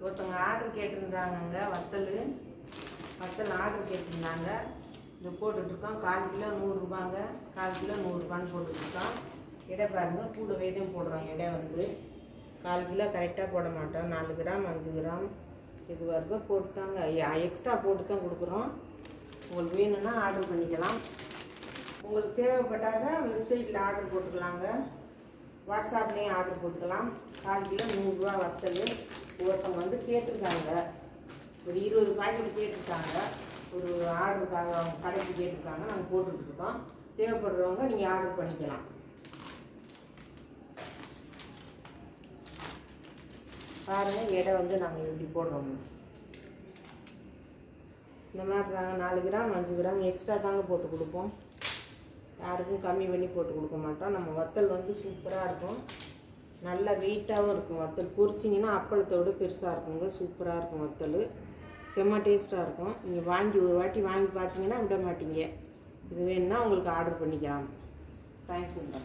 ஒருத்தவங்க ஆர்டர் கேட்டிருந்தாங்கங்க வத்தல் ஆர்டர் கேட்டிருந்தாங்க. இது போட்டுட்ருக்கோம். 1/4 கிலோ 100 ரூபாங்க. 1/4 கிலோ 100 ரூபான்னு போட்டுட்ருக்கோம். எடை பாருங்கள், கூடவே தான் போடுறோம். எடை வந்து 1/4 கிலோ கரெக்டாக போட மாட்டோம். 4 கிராம் 5 கிராம் இது வருதோ போட்டுத்தாங்க, எக்ஸ்ட்ரா போட்டு தான் கொடுக்குறோம். உங்களுக்கு வேணும்னா ஆர்டர் பண்ணிக்கலாம். உங்களுக்கு தேவைப்பட்டாங்க வெப்சைட்டில் ஆர்டர் போட்டுக்கலாங்க, வாட்ஸ்அப்லேயும் ஆர்டர் போட்டுக்கலாம். 1/4 கிலோ 100 ரூபா வத்தல். ஒருத்தவங்க வந்து கேட்டிருக்காங்க, ஒரு 20 பாக்கெட் கேட்டிருக்காங்க. ஒரு ஆர்டருக்காக அவங்க கடைக்கு கேட்டிருக்காங்க, நாங்கள் போட்டுட்ருக்கோம். தேவைப்படுறவங்க நீங்கள் ஆர்டர் பண்ணிக்கலாம். பாருங்கள், எடை வந்து நாங்கள் எப்படி போடுறோம். இந்த மாதிரி தாங்க 4 கிராம் 5 கிராம் எக்ஸ்ட்ரா தாங்க போட்டு கொடுப்போம். யாருக்கும் கம்மி பண்ணி போட்டு கொடுக்க மாட்டோம். நம்ம வத்தல் வந்து சூப்பராக இருக்கும், நல்லா வெயிட்டாகவும் இருக்கும். வத்தல் பொரிச்சிங்கன்னா அப்பளத்தோடு பெருசாக இருக்குங்க. சூப்பராக இருக்கும் வத்தல், செம்ம டேஸ்ட்டாக இருக்கும். நீங்கள் ஒரு வாட்டி வாங்கி பார்த்தீங்கன்னா விட மாட்டீங்க. இது வேணுன்னா உங்களுக்கு ஆர்டர் பண்ணிக்கலாம். தேங்க்யூங்க.